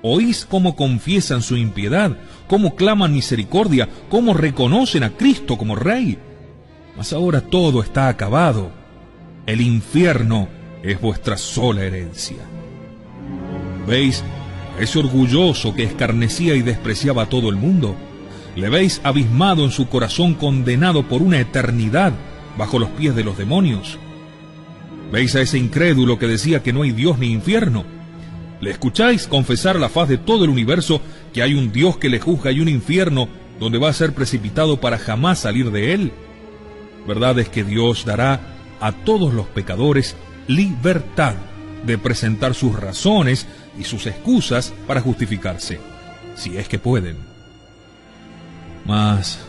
Oís cómo confiesan su impiedad, cómo claman misericordia, cómo reconocen a Cristo como Rey. Mas ahora todo está acabado. El infierno es vuestra sola herencia. ¿Veis a ese orgulloso que escarnecía y despreciaba a todo el mundo? ¿Le veis abismado en su corazón, condenado por una eternidad bajo los pies de los demonios? ¿Veis a ese incrédulo que decía que no hay Dios ni infierno? ¿Le escucháis confesar a la faz de todo el universo que hay un Dios que le juzga y un infierno donde va a ser precipitado para jamás salir de él? Verdad es que Dios dará a todos los pecadores libertad de presentar sus razones y sus excusas para justificarse, si es que pueden. Mas,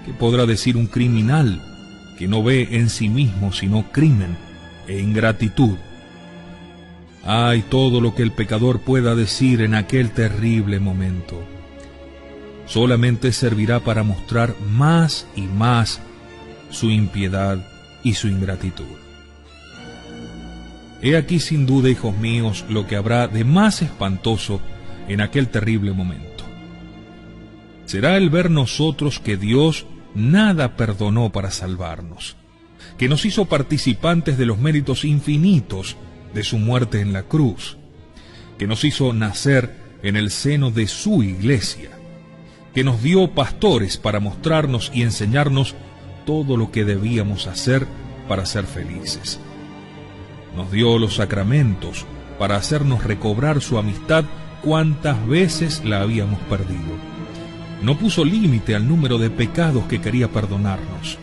¿qué podrá decir un criminal que no ve en sí mismo sino crimen e ingratitud? Ay, todo lo que el pecador pueda decir en aquel terrible momento solamente servirá para mostrar más y más su impiedad y su ingratitud. He aquí sin duda, hijos míos, lo que habrá de más espantoso en aquel terrible momento. Será el ver nosotros que Dios nada perdonó para salvarnos, que nos hizo participantes de los méritos infinitos de su muerte en la cruz, que nos hizo nacer en el seno de su iglesia, que nos dio pastores para mostrarnos y enseñarnos todo lo que debíamos hacer para ser felices. Nos dio los sacramentos para hacernos recobrar su amistad cuantas veces la habíamos perdido. No puso límite al número de pecados que quería perdonarnos.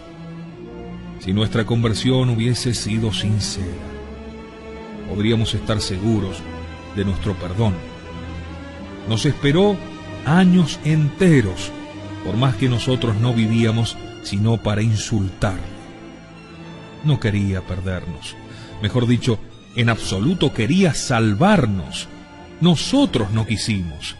Si nuestra conversión hubiese sido sincera, podríamos estar seguros de nuestro perdón. Nos esperó años enteros, por más que nosotros no vivíamos sino para insultarle. No quería perdernos, mejor dicho, en absoluto quería salvarnos. Nosotros no quisimos.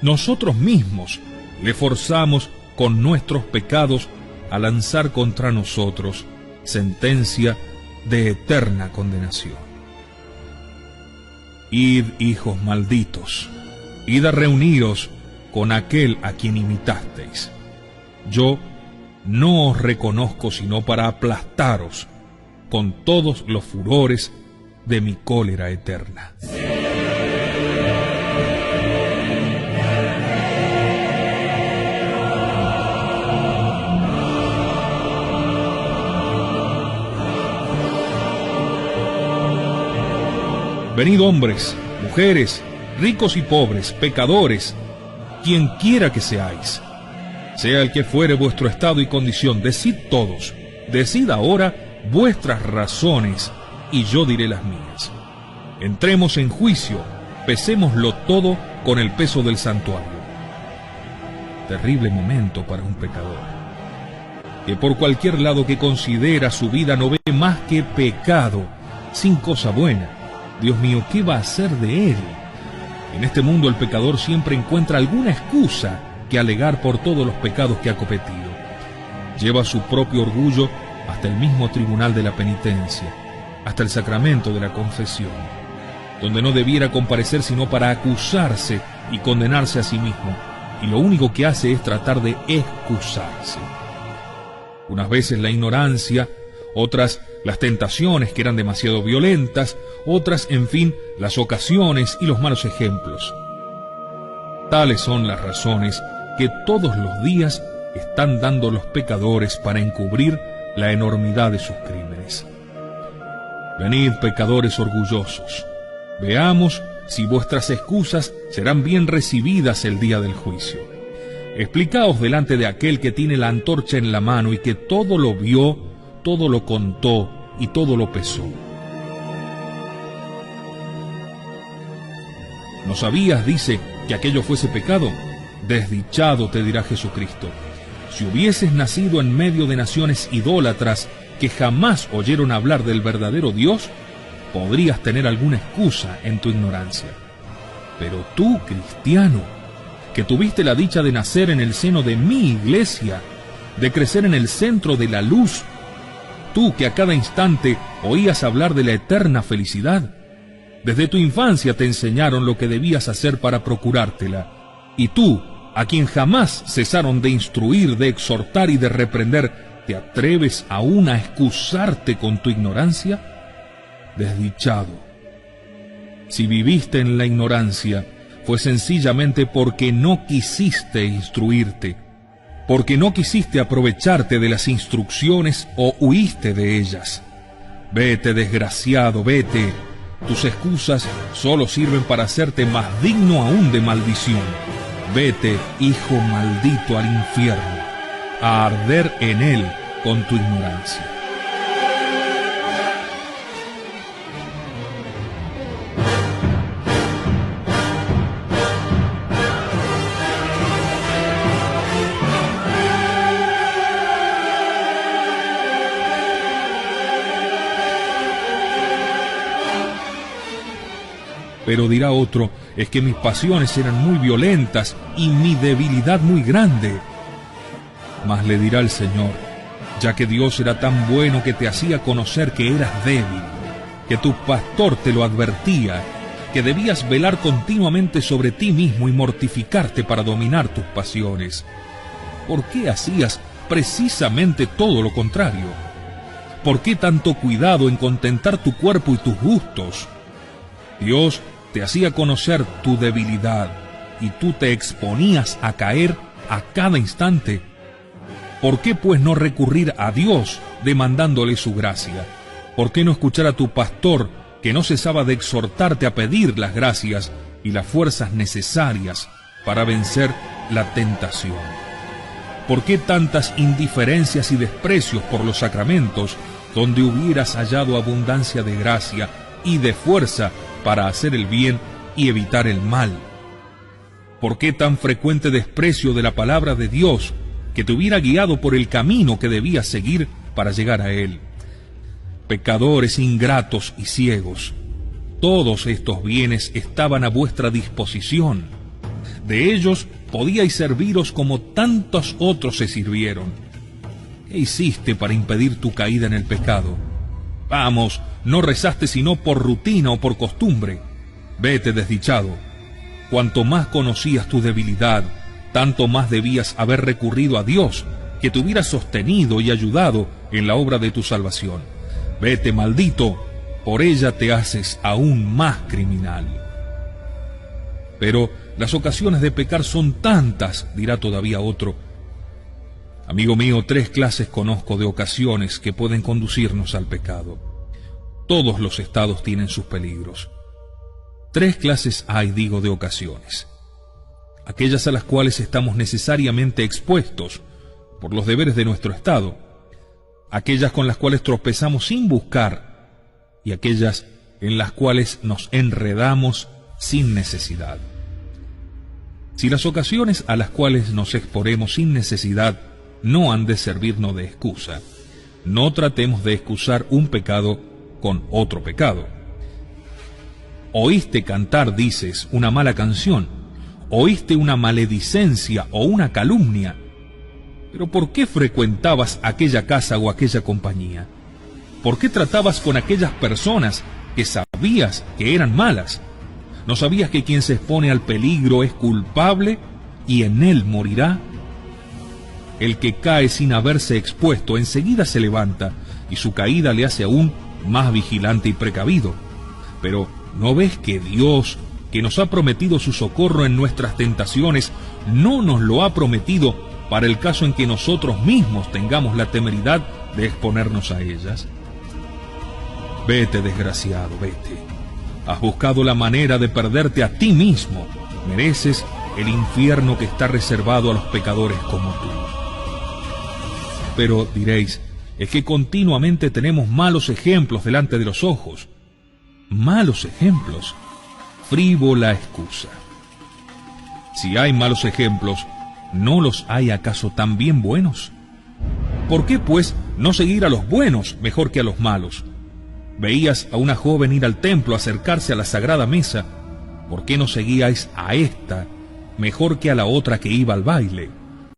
Nosotros mismos le forzamos con nuestros pecados a lanzar contra nosotros sentencia de eterna condenación. Id, hijos malditos, id a reuniros con aquel a quien imitasteis. Yo no os reconozco sino para aplastaros con todos los furores de mi cólera eterna. Venid, hombres, mujeres, ricos y pobres, pecadores, quien quiera que seáis, sea el que fuere vuestro estado y condición, decid todos, decid ahora vuestras razones, y yo diré las mías. Entremos en juicio, pesémoslo todo con el peso del santuario. Terrible momento para un pecador, que por cualquier lado que considera su vida no ve más que pecado, sin cosa buena. Dios mío, ¿qué va a hacer de él? En este mundo el pecador siempre encuentra alguna excusa que alegar por todos los pecados que ha cometido. Lleva su propio orgullo hasta el mismo tribunal de la penitencia, hasta el sacramento de la confesión, donde no debiera comparecer sino para acusarse y condenarse a sí mismo, y lo único que hace es tratar de excusarse. Unas veces la ignorancia, otras las tentaciones que eran demasiado violentas, otras, en fin, las ocasiones y los malos ejemplos. Tales son las razones que todos los días están dando los pecadores para encubrir la enormidad de sus crímenes. Venid, pecadores orgullosos, veamos si vuestras excusas serán bien recibidas el día del juicio. Explicaos delante de aquel que tiene la antorcha en la mano y que todo lo vio, todo lo contó y todo lo pesó. ¿No sabías, dice, que aquello fuese pecado? Desdichado, te dirá Jesucristo. Si hubieses nacido en medio de naciones idólatras que jamás oyeron hablar del verdadero Dios, podrías tener alguna excusa en tu ignorancia. Pero tú, cristiano, que tuviste la dicha de nacer en el seno de mi iglesia, de crecer en el centro de la luz, tú que a cada instante oías hablar de la eterna felicidad, Desde tu infancia te enseñaron lo que debías hacer para procurártela. Y tú, a quien jamás cesaron de instruir, de exhortar y de reprender, ¿te atreves aún a excusarte con tu ignorancia? Desdichado. Si viviste en la ignorancia, fue sencillamente porque no quisiste instruirte, porque no quisiste aprovecharte de las instrucciones o huiste de ellas. Vete, desgraciado, vete. Tus excusas solo sirven para hacerte más digno aún de maldición. Vete, hijo maldito, al infierno, a arder en él con tu ignorancia. Pero dirá otro, es que mis pasiones eran muy violentas y mi debilidad muy grande. Mas le dirá el Señor, ya que Dios era tan bueno que te hacía conocer que eras débil, que tu pastor te lo advertía, que debías velar continuamente sobre ti mismo y mortificarte para dominar tus pasiones. ¿Por qué hacías precisamente todo lo contrario? ¿Por qué tanto cuidado en contentar tu cuerpo y tus gustos? Dios te hacía conocer tu debilidad y tú te exponías a caer a cada instante. ¿Por qué pues no recurrir a Dios demandándole su gracia? ¿Por qué no escuchar a tu pastor que no cesaba de exhortarte a pedir las gracias y las fuerzas necesarias para vencer la tentación? ¿Por qué tantas indiferencias y desprecios por los sacramentos donde hubieras hallado abundancia de gracia y de fuerza para hacer el bien y evitar el mal? ¿Por qué tan frecuente desprecio de la palabra de Dios que te hubiera guiado por el camino que debías seguir para llegar a Él? Pecadores ingratos y ciegos, todos estos bienes estaban a vuestra disposición. De ellos podíais serviros como tantos otros se sirvieron. ¿Qué hiciste para impedir tu caída en el pecado? Vamos, no rezaste sino por rutina o por costumbre. Vete, desdichado. Cuanto más conocías tu debilidad, tanto más debías haber recurrido a Dios, que te hubiera sostenido y ayudado en la obra de tu salvación. Vete, maldito, por ella te haces aún más criminal. Pero las ocasiones de pecar son tantas, dirá todavía otro. Amigo mío, 3 clases conozco de ocasiones que pueden conducirnos al pecado. Todos los estados tienen sus peligros. 3 clases hay, digo, de ocasiones. Aquellas a las cuales estamos necesariamente expuestos por los deberes de nuestro estado, aquellas con las cuales tropezamos sin buscar y aquellas en las cuales nos enredamos sin necesidad. Si las ocasiones a las cuales nos exponemos sin necesidad no han de servirnos de excusa, no tratemos de excusar un pecado con otro pecado. Oíste cantar, dices, una mala canción, oíste una maledicencia o una calumnia, pero ¿por qué frecuentabas aquella casa o aquella compañía? ¿Por qué tratabas con aquellas personas que sabías que eran malas? ¿No sabías que quien se expone al peligro es culpable y en él morirá? El que cae sin haberse expuesto enseguida se levanta y su caída le hace aún más vigilante y precavido. Pero ¿no ves que Dios, que nos ha prometido su socorro en nuestras tentaciones, no nos lo ha prometido para el caso en que nosotros mismos tengamos la temeridad de exponernos a ellas? Vete, desgraciado, vete. Has buscado la manera de perderte a ti mismo. Mereces el infierno que está reservado a los pecadores como tú. Pero diréis, es que continuamente tenemos malos ejemplos delante de los ojos. Malos ejemplos. Frívola excusa. Si hay malos ejemplos, ¿no los hay acaso también buenos? ¿Por qué, pues, no seguir a los buenos mejor que a los malos? Veías a una joven ir al templo, acercarse a la sagrada mesa. ¿Por qué no seguíais a esta mejor que a la otra que iba al baile?